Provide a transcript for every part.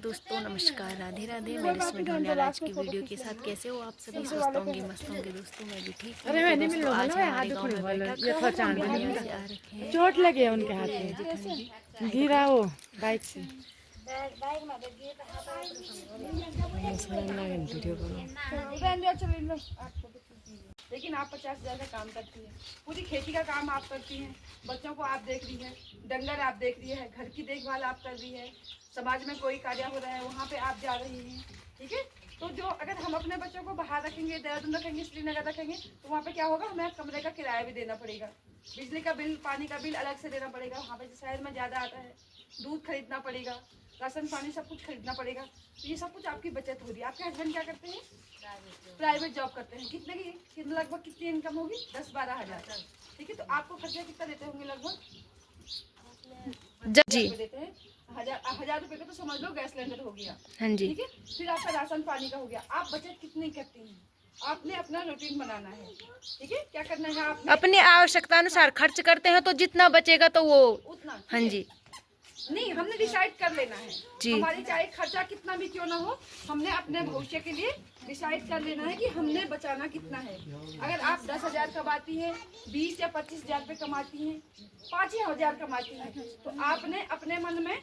दोस्तों नमस्कार, राधे राधे। मैं रश्मि ढोंडियाल आज की वीडियो के साथ। कैसे हो आप सभी? स्वस्थ होंगे, मस्त होंगे दोस्तों। मैं भी ठीक हूँ। तो दोस्तों आज हमारे गाँव में बैठक से आ रखे हैं। चोट लगे उनके हाथ में, गिरा वो बाइक से। लेकिन आप 50,000 का काम करती है, पूरी खेती का काम आप करती हैं, बच्चों को आप देख रही है, डंगर आप देख रही है, घर की देखभाल आप कर रही है, समाज में कोई कार्य हो रहा है वहाँ पे आप जा रही हैं। ठीक है, तो जो अगर हम अपने बच्चों को बाहर रखेंगे, देहरादून रखेंगे, श्रीनगर रखेंगे, तो वहाँ पे क्या होगा, हमें कमरे का किराया भी देना पड़ेगा, बिजली का बिल, पानी का बिल अलग से देना पड़ेगा। वहाँ पे शहर में ज़्यादा आता है, दूध खरीदना पड़ेगा, राशन पानी सब कुछ खरीदना पड़ेगा। तो ये सब कुछ आपकी बचत हो रही है। आपके हस्बैंड क्या करते हैं? प्राइवेट जॉब करते हैं। कितने की लगभग कितनी इनकम होगी? 10-12 हज़ार। ठीक है, तो आपको खर्चा कितना देते होंगे? लगभग जी देते हैं 1000 रुपये का, तो समझ लो गैस सिलेंडर हो गया। हाँ जी। ठीक है, फिर आपका राशन पानी का हो गया। आप बचत कितनी करती हैं? आपने अपना रूटीन बनाना है। ठीक है, क्या करना है? आप अपनी आवश्यकता अनुसार खर्च करते हैं, तो जितना बचेगा तो वो उतना। हाँ जी नहीं, हमने डिसाइड कर लेना है जी। हमारी चाहे खर्चा कितना भी क्यों ना हो, हमने अपने भविष्य के लिए डिसाइड कर लेना है कि हमने बचाना कितना है। अगर आप 10,000 कमाती हैं, 20 या 25,000 रुपये कमाती हैं, 5,000 कमाती हैं, तो आपने अपने मन में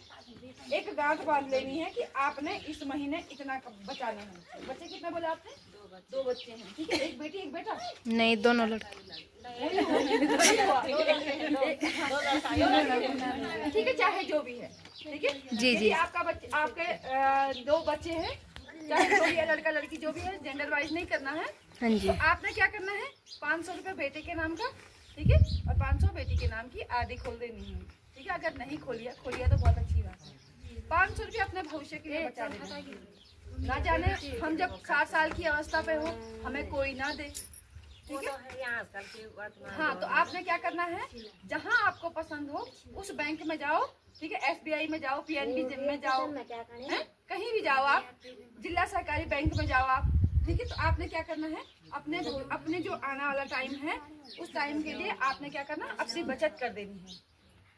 एक गांठ बांध लेनी है कि आपने इस महीने इतना बचाना है। बच्चे कितने बोले आपने? 2 बच्चे हैं। ठीक है, एक बेटी एक बेटा? नहीं, दोनों लड़के। ठीक है, चाहे जो भी है। ठीक है जी जी। आपके 2 बच्चे हैं, चाहे जो भी है, लड़का लड़की जो भी है, जेंडर वाइज नहीं करना है। हाँ जी। तो आपने क्या करना है? 500 रुपये बेटे के नाम का, ठीक है, और 500 बेटी के नाम की आरडी खोल देनी है। ठीक है, अगर नहीं खोलिया तो बहुत अच्छी बात है। 500 रुपये अपने भविष्य के लिए बचा देना है। ना जाने हम जब 60 साल की अवस्था पे हो, हमें कोई ना दे। ठीक है, हाँ, तो आपने क्या करना है? जहाँ आपको पसंद हो उस बैंक में जाओ। ठीक है, SBI में जाओ, PNB में जाओ, कहीं भी जाओ आप, जिला सहकारी बैंक में जाओ आप। ठीक है, तो आपने क्या करना है? अपने जो आने वाला टाइम है उस टाइम के लिए आपने क्या करना? अपनी बचत कर देनी है।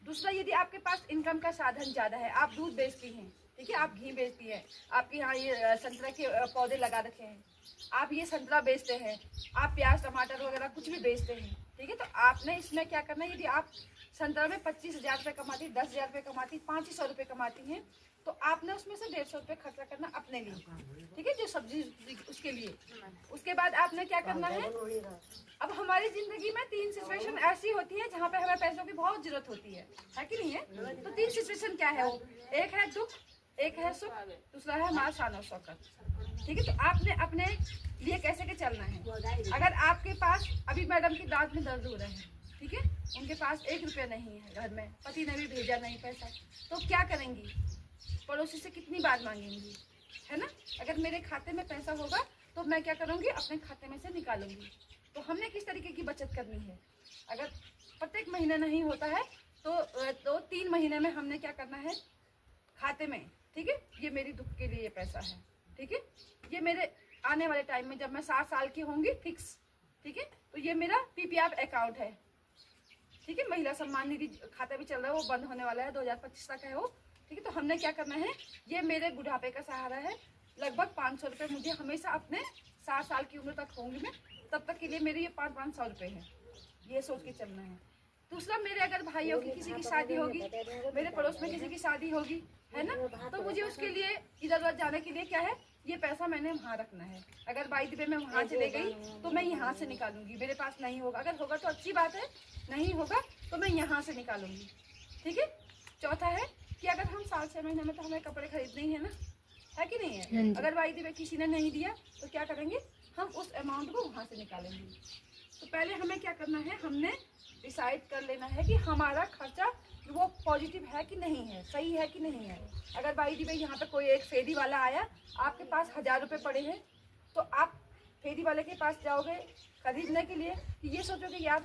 दूसरा, यदि आपके पास इनकम का साधन ज्यादा है, आप दूध बेचती हैं, ठीक है, आप घी बेचती हैं, आपके यहाँ ये संतरा के पौधे लगा रखे हैं, आप ये संतरा बेचते हैं, आप प्याज टमाटर वगैरह कुछ भी बेचते हैं। ठीक है, तो आपने इसमें क्या करना है? यदि आप संतरा में 25,000 रुपये कमाती, 10,000 रुपये कमाती, 500 रुपये कमाती हैं, तो आपने उसमें से 150 रुपये खर्चा करना अपने लिए। ठीक है, जो सब्जी उसके लिए। उसके बाद आपने क्या करना है? अब हमारी जिंदगी में 3 सिचुएशन ऐसी होती है जहाँ पे हमें पैसों की बहुत जरूरत होती है कि नहीं है? तो 3 सिचुएशन क्या है वो? एक है दुख, एक है सुख, दूसरा है हमारा शान और शौकत। ठीक है, तो आपने अपने लिए कैसे के चलना है? अगर आपके पास अभी मैडम की दांत में दर्द हो रहा है, ठीक है, उनके पास 1 रुपया नहीं है घर में, पति ने भी भेजा नहीं पैसा, तो क्या करेंगी? पड़ोसी से कितनी बार मांगेंगी, है ना? अगर मेरे खाते में पैसा होगा तो मैं क्या करूँगी? अपने खाते में से निकालूंगी। तो हमने किस तरीके की बचत करनी है? अगर प्रत्येक महीने नहीं होता है तो 3 महीने में हमने क्या करना है? खाते में, ठीक है, ये मेरी दुख के लिए ये पैसा है, ठीक है, ये मेरे आने वाले टाइम में जब मैं 60 साल की होंगी फिक्स, ठीक है, तो ये मेरा PPF अकाउंट है। ठीक है, महिला सम्मान निधि खाता भी चल रहा है, वो बंद होने वाला है, 2025 तक है वो। ठीक है, तो हमने क्या करना है? ये मेरे बुढ़ापे का सहारा है। लगभग 500 रुपये मुझे हमेशा अपने 60 साल की उम्र तक होंगी मैं, तब तक के लिए मेरे ये 500 रुपये है, ये सोच के चलना है। दूसरा, मेरे अगर भाइयों की किसी की शादी होगी, मेरे पड़ोस में किसी की शादी होगी, है ना, तो मुझे उसके लिए इधर उधर जाने के लिए क्या है? ये पैसा मैंने वहाँ रखना है। अगर बाई द वे मैं वहाँ चले गई तो मैं यहाँ से निकालूंगी। मेरे पास नहीं होगा, अगर होगा तो अच्छी बात है, नहीं होगा तो मैं यहाँ से निकालूंगी। ठीक है। चौथा है कि अगर हम साल 6 महीने में तो हमें कपड़े खरीदने ही है ना, है कि नहीं है? अगर बाई द वे किसी ने नहीं दिया तो क्या करेंगे? हम उस अमाउंट को वहाँ से निकालेंगे। तो पहले हमें क्या करना है? हमने डिसाइड कर लेना है कि हमारा खर्चा वो पॉजिटिव है कि नहीं है, सही है कि नहीं है। अगर बाई दी भाई यहाँ पे कोई एक फेरी वाला आया, आपके पास 1000 रुपये पड़े हैं, तो आप फेरी वाले के पास जाओगे खरीदने के लिए, ये सोचोगे यार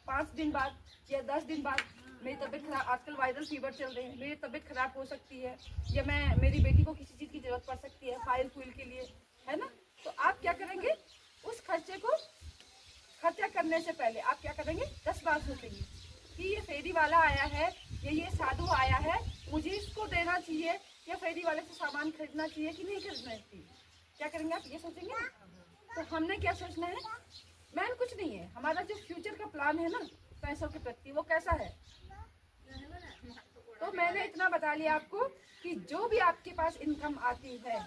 5 दिन बाद या 10 दिन बाद मेरी तबीयत खराब, आजकल वायरल फीवर चल रही है, मेरी तबीयत खराब हो सकती है, या मेरी बेटी को किसी चीज़ की जरूरत पड़ सकती है फाइल फूल के लिए, है ना। तो आप क्या करेंगे? उस खर्चे को खर्चा करने से पहले आप क्या करेंगे? 10 बार सोचेंगे कि ये फेरी वाला आया है या ये साधु आया है, मुझे इसको देना चाहिए या फेरी वाले से सामान खरीदना चाहिए कि नहीं खरीदना चाहिए? क्या करेंगे आप, ये सोचेंगे ना? तो हमने क्या सोचना है, मैन कुछ नहीं है, हमारा जो फ्यूचर का प्लान है ना पैसों के प्रति, वो कैसा है। तो मैंने इतना बता लिया आपको कि जो भी आपके पास इनकम आती है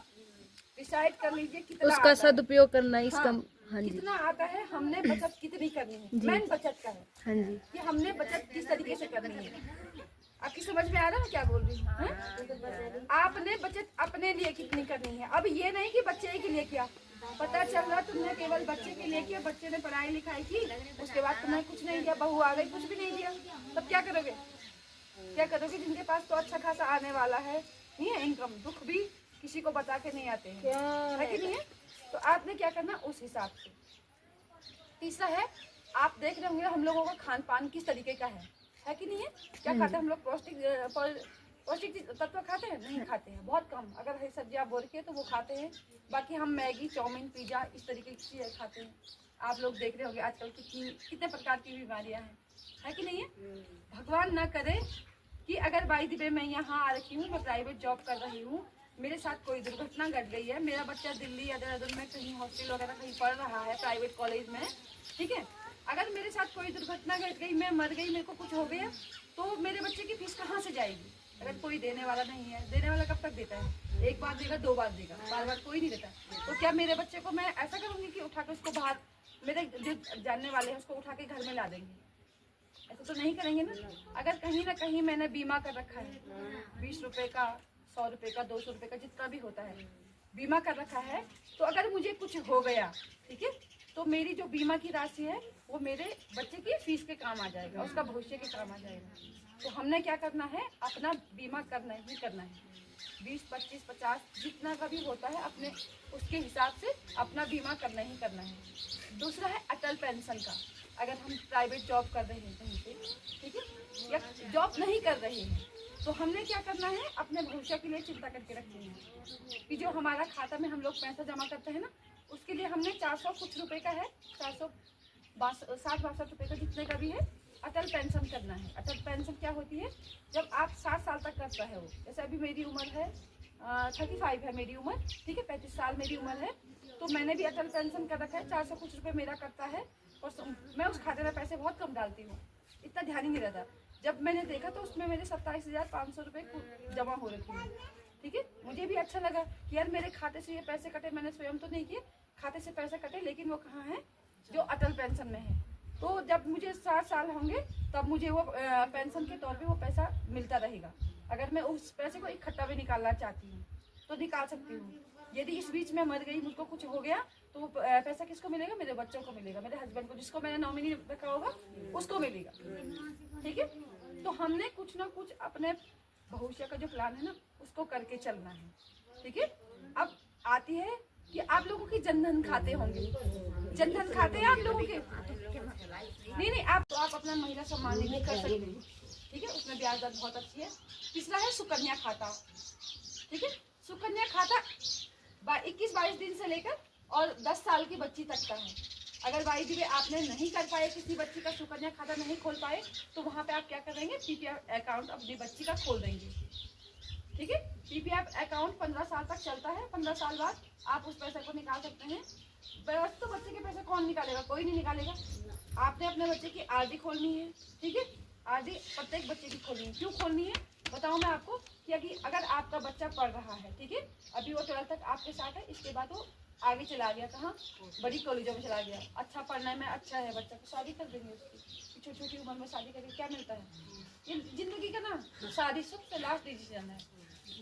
डिसाइड कर लीजिए कितना उसका आता है। सदुपयोग करना है इसका। हाँ जी, कितना आता है, हमने बचत कितनी करनी है, मैन बचत का है हाँ जी, कि हमने बचत किस तरीके से करनी है। आपकी समझ में आ रहा है क्या बोल रही हूँ? हैं? आपने बचत अपने लिए कितनी करनी है। अब ये नहीं कि बच्चे के लिए किया, पता चल रहा तुमने केवल बच्चे के लिए किया, बच्चे ने पढ़ाई लिखाई की, उसके बाद तुमने कुछ नहीं दिया, बहू आ गई कुछ भी नहीं दिया, तब क्या करोगे? क्या करोगे? जिनके पास तो अच्छा खासा आने वाला है नहीं है इनकम, दुख भी किसी को बता के नहीं आते हैं, है कि नहीं है? तो आपने क्या करना उस हिसाब से। तीसरा है, आप देख रहे होंगे हम लोगों का खान पान किस तरीके का है कि नहीं है? क्या खाते हैं हम लोग? पौष्टिक तत्व खाते हैं? नहीं खाते हैं, बहुत कम। अगर हरी सब्जियां बोल के तो वो खाते हैं, बाकी हम मैगी चाउमीन पिज्जा इस तरीके की चीज़ें खाते हैं। आप लोग देख रहे होंगे आजकल कितने प्रकार की बीमारियां हैं, है कि नहीं है? भगवान ना करे कि अगर बाई दी वे मैं यहाँ आ रखी हूँ, मैं प्राइवेट जॉब कर रही हूँ, मेरे साथ कोई दुर्घटना घट गई है, मेरा बच्चा दिल्ली या देहरादून में कहीं हॉस्टल वगैरह कहीं पढ़ रहा है प्राइवेट कॉलेज में, ठीक है, अगर मेरे साथ कोई दुर्घटना घट गई, मैं मर गई, मेरे को कुछ हो गया, तो मेरे बच्चे की फीस कहाँ से जाएगी? अगर कोई देने वाला नहीं है, देने वाला कब तक देता है? एक बार देगा, दो बार देगा, बार बार कोई नहीं देता। तो क्या मेरे बच्चे को मैं ऐसा करूँगी कि उठा के उसको बाहर, मेरे जो जानने वाले हैं उसको उठा के घर में ला देंगे? ऐसा तो नहीं करेंगे ना। अगर कहीं ना कहीं मैंने बीमा कर रखा है, 20 रुपए का, 100 रुपए का, 200 रुपए का, जितना भी होता है, बीमा कर रखा है, तो अगर मुझे कुछ हो गया, ठीक है, तो मेरी जो बीमा की राशि है वो मेरे बच्चे की फीस के काम आ जाएगा, उसका भविष्य के काम आ जाएगा। तो हमने क्या करना है, अपना बीमा करना ही करना है। 20, 25, 50 जितना का भी होता है, अपने उसके हिसाब से अपना बीमा करना ही करना है। दूसरा है अटल पेंशन का। अगर हम प्राइवेट जॉब कर रहे हैं कहीं पे, ठीक है, या जॉब नहीं कर रहे हैं, तो हमने क्या करना है, अपने भविष्य के लिए चिंता करके रखनी है कि जो हमारा खाता में हम लोग पैसा जमा करते हैं ना, उसके लिए हमने 400 कुछ रुपए का है, 460-62 रुपए का, जितने का भी है, अटल पेंशन करना है। अटल पेंशन क्या होती है, जब आप 60 साल तक करता है वो, जैसे अभी मेरी उम्र है 35 है मेरी उम्र, ठीक है, 35 साल मेरी उम्र है, तो मैंने भी अटल पेंशन कर रखा है, 400 कुछ रुपए मेरा करता है, और मैं उस खाते में पैसे बहुत कम डालती हूँ, इतना ध्यान ही नहीं रहता। जब मैंने देखा तो उसमें मेरे 27,500 रुपए जमा हो रखे हैं, ठीक है। मुझे भी अच्छा लगा कि यार मेरे खाते से ये पैसे कटे, मैंने स्वयं तो नहीं किए, खाते से पैसे कटे, लेकिन वो कहाँ है, जो अटल पेंशन में है। तो जब मुझे 60 साल होंगे तब मुझे वो पेंशन के तौर पे वो पैसा मिलता रहेगा। अगर मैं उस पैसे को इकट्ठा भी निकालना चाहती हूँ तो निकाल सकती हूँ। यदि इस बीच में मर गई, मुझको कुछ हो गया, तो पैसा किसको मिलेगा? मेरे बच्चों को मिलेगा, मेरे हस्बैंड को, जिसको मैंने नॉमिनी रखा होगा उसको मिलेगा, ठीक है। तो हमने कुछ ना कुछ अपने भविष्य का जो प्लान है ना, उसको करके चलना है, ठीक है। अब आती है कि आप लोगों की जनधन खाते होंगे, जनधन खाते हैं आप लोगों के? नहीं, आप अपना महिला सम्मान निधि कर सकते हैं, ठीक है, उसमें ब्याज दर बहुत अच्छी है। तीसरा है सुकन्या खाता, ठीक है। सुकन्या खाता 21-22 दिन से लेकर और 10 साल की बच्ची तक का है। अगर भाई जी आपने नहीं कर पाए, किसी बच्ची का सुकन्या खाता नहीं खोल पाए, तो वहाँ पे आप क्या करेंगे, पीपीएफ अकाउंट अपनी बच्ची का खोल देंगे, ठीक है। पीपीएफ अकाउंट 15 साल तक चलता है, 15 साल बाद आप उस पैसे को निकाल सकते हैं। तो बच्चे के पैसे कौन निकालेगा? कोई नहीं निकालेगा। आपने अपने बच्चे की आरडी खोलनी है, ठीक है। आरडी प्रत्येक बच्चे की खोलनी है। क्यों खोलनी है बताऊं मैं आपको, कि अगर आपका बच्चा पढ़ रहा है, ठीक है, अभी वो 12 तक आपके साथ है, इसके बाद वो आगे चला गया, कहाँ, बड़ी कॉलेजों में चला गया, अच्छा पढ़ने में अच्छा है बच्चा, तो शादी कर देंगे उसकी। छोटी छोटी उम्र में शादी करके क्या मिलता है? ये जिंदगी का ना, शादी सबसे लास्ट डिसीजन है।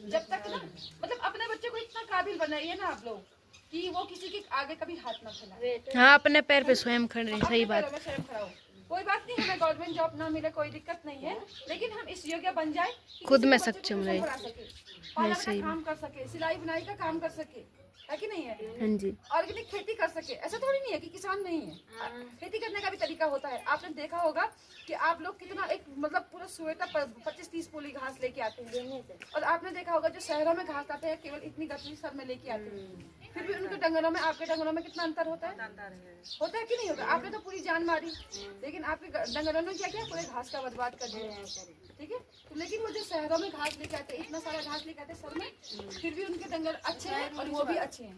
जब तक ना, मतलब अपने बच्चे को इतना काबिल बनाइए ना आप लोग कि वो किसी के आगे कभी हाथ ना फैलाए। हाँ, अपने पैर पे स्वयं खड़े, सही बात। स्वयं खड़ा हो। कोई बात नहीं, हमें गवर्नमेंट जॉब ना मिले कोई दिक्कत नहीं है, लेकिन हम इस योग्य बन जाए कि खुद में किसी बच्चे को सक्षम रहे, पार्लर का काम कर सके, सिलाई बुनाई का काम कर सके, है कि नहीं है? हाँ जी। ऑर्गेनिक खेती कर सके। ऐसा थोड़ी नहीं है कि किसान नहीं है, खेती करने का भी तरीका होता है। आपने देखा होगा कि आप लोग कितना एक मतलब पूरा स्वेटर 25-30 पोली घास लेके आते हैं, और आपने देखा होगा जो शहरों में घास आते हैं केवल इतनी गठरी सर में लेके आते हैं, फिर भी उनके डंगरों में आपके डंगरों में कितना अंतर होता है? होता है कि नहीं होता? आपने तो पूरी जान मारी, लेकिन आपके डंगरों ने क्या किया, पूरे घास का बर्बाद कर दिया। ठीक है। तो लेकिन वो जो शहरों में घास लेके आते हैं, इतना सारा घास लेके आते हैं शहर में, फिर भी उनके डंगर अच्छे हैं और वो भी अच्छे हैं,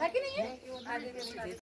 है कि नहीं है?